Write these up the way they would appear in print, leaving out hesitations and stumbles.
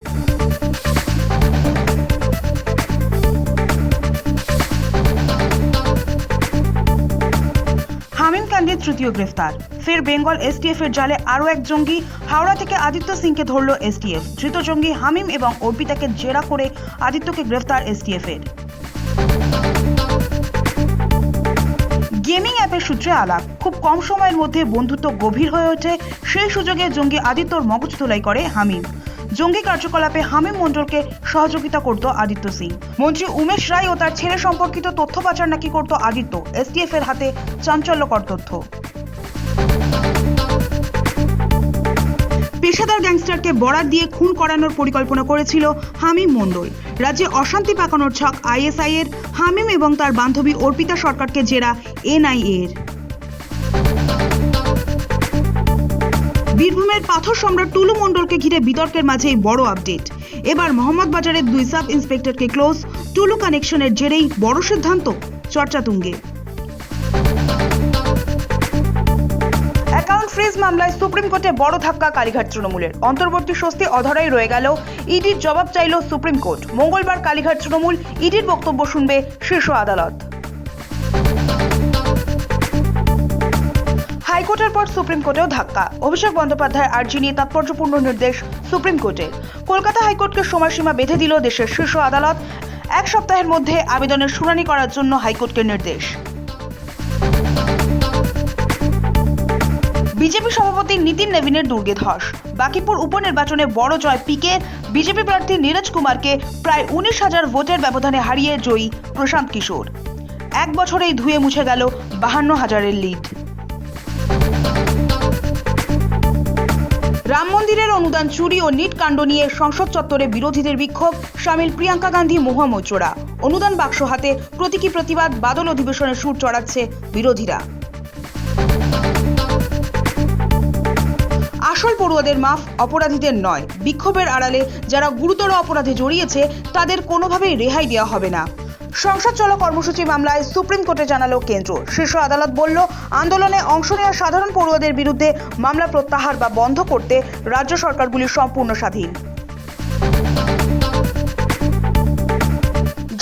হামিম কাণ্ডে তৃতীয় গ্রেফতার। ফের বেঙ্গল এসটিএফ এর জালে আরও এক জঙ্গি। হাওড়া থেকে আদিত্য সিংকে ধরল এসটিএফ। ধৃত জঙ্গি হামিম এবং অর্পিতাকে জেরা করে আদিত্যকে গ্রেফতার এসটিএফ এর। গেমিং অ্যাপের সূত্রে আলাপ, খুব কম সময়ের মধ্যে বন্ধুত্ব গভীর হয়ে ওঠে। সেই সুযোগে জঙ্গি আদিত্যর মগজ ধোলাই করে হামিম। জঙ্গি কার্যকলাপে হামিম মণ্ডলকে সহযোগিতা করত আদিত্য সিং। মন্ত্রী উমেশ রায় ও তার ছেলে সম্পর্কিত তথ্য পাচার নাকি করত আদিত্য। এসটিএফ এর হাতে চাঞ্চল্যকর তথ্য। পেশাদার গ্যাংস্টারকে বরাত দিয়ে খুন করানোর পরিকল্পনা করেছিল হামিম মণ্ডল। রাজ্যে অশান্তি পাকানোর ছক আইএসআই এর। হামিম এবং তার বান্ধবী অর্পিতা সরকারকে জেরা এনআইএ এর। বীরভূমের পাথর সম্রাট টুলু মণ্ডলকে ঘিরে বিতর্কের মাঝেই বড় আপডেট। এবার মোহাম্মদবাজারের 2 সাব ইন্সপেক্টরকে ক্লোজ। টুলু কানেকশনের জেরেই বড় সিদ্ধান্ত, চর্চা তুঙ্গে। অ্যাকাউন্ট ফ্রিজ মামলায় সুপ্রিম কোর্টে বড় ধাক্কা কালীঘাট তৃণমূলের। অন্তর্বর্তী স্বস্তি অধরাই রয়ে গেল। ইডির জবাব চাইল সুপ্রিম কোর্ট। মঙ্গলবার কালীঘাট তৃণমূল ইডির বক্তব্য শুনবে শীর্ষ আদালত। হাইকোর্টের পর সুপ্রিম কোর্টেও ধাক্কা। অভিষেক বন্দ্যোপাধ্যায়ের আর্জি নিয়ে তাৎপর্যপূর্ণ নির্দেশ সুপ্রিম কোর্টের। কলকাতা হাইকোর্টকে সময়সীমা বেঁধে দিল দেশের শীর্ষ আদালত। 1 সপ্তাহের মধ্যে আবেদনের শুনানি করার জন্য হাইকোর্টের নির্দেশ। বিজেপি সভাপতি নীতিন নেভিনের দুর্গে ধস। বাকিপুর উপনির্বাচনে বড় জয় পিকে। বিজেপি প্রার্থী নীরজ কুমারকে প্রায় 19,000 ভোটের ব্যবধানে হারিয়ে জয়ী প্রশান্ত কিশোর। 1 বছরেই ধুয়ে মুছে গেল 52,000-এর লিড। রাম মন্দিরের অনুদান চুরি ও নিট কাণ্ড নিয়ে সংসদ চত্বরে বিরোধীদের বিক্ষোভ। সামিল প্রিয়াঙ্কা গান্ধী, মহুয়া মৈত্ররা। অনুদান বাক্স হাতে প্রতীকী প্রতিবাদ। বাদল অধিবেশনের সুর চড়াচ্ছে বিরোধীরা। আসল পড়ুয়াদের মাফ, অপরাধীদের নয়। বিক্ষোভের আড়ালে যারা গুরুতর অপরাধে জড়িয়েছে তাদের কোনোভাবেই রেহাই দেওয়া হবে না। সংসদ চলো কর্মসূচি মামলায় সুপ্রিম কোর্টে জানালো কেন্দ্র। শীর্ষ আদালত বলল, আন্দোলনে অংশ নেওয়া সাধারণ পড়ুয়াদের বিরুদ্ধে মামলা প্রত্যাহার বা বন্ধ করতে রাজ্য সরকারগুলি সম্পূর্ণ স্বাধীন।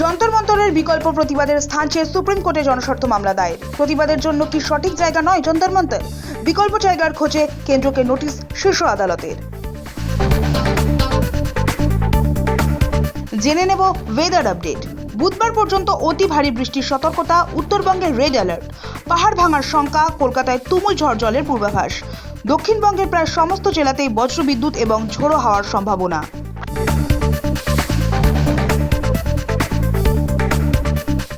যন্তর মন্তরের বিকল্প প্রতিবাদের স্থান চেয়ে সুপ্রিম কোর্টে জনস্বার্থ মামলা দায়ের। প্রতিবাদের জন্য কি সঠিক জায়গা নয় যন্তর মন্তর? বিকল্প জায়গার খোঁজে কেন্দ্রকে নোটিশ শীর্ষ আদালতের। জেনে নেব ওয়েদার আপডেট। বুধবার পর্যন্ত অতি ভারী বৃষ্টির সতর্কতা। উত্তরবঙ্গে রেড অ্যালার্ট। পাহাড় ভাঙার শঙ্কা। কলকাতায় তুমুল ঝড় জলের পূর্বাভাস। দক্ষিণবঙ্গের প্রায় সমস্ত জেলাতেই বজ্রবিদ্যুৎ এবং ঝোড়ো হাওয়ার সম্ভাবনা।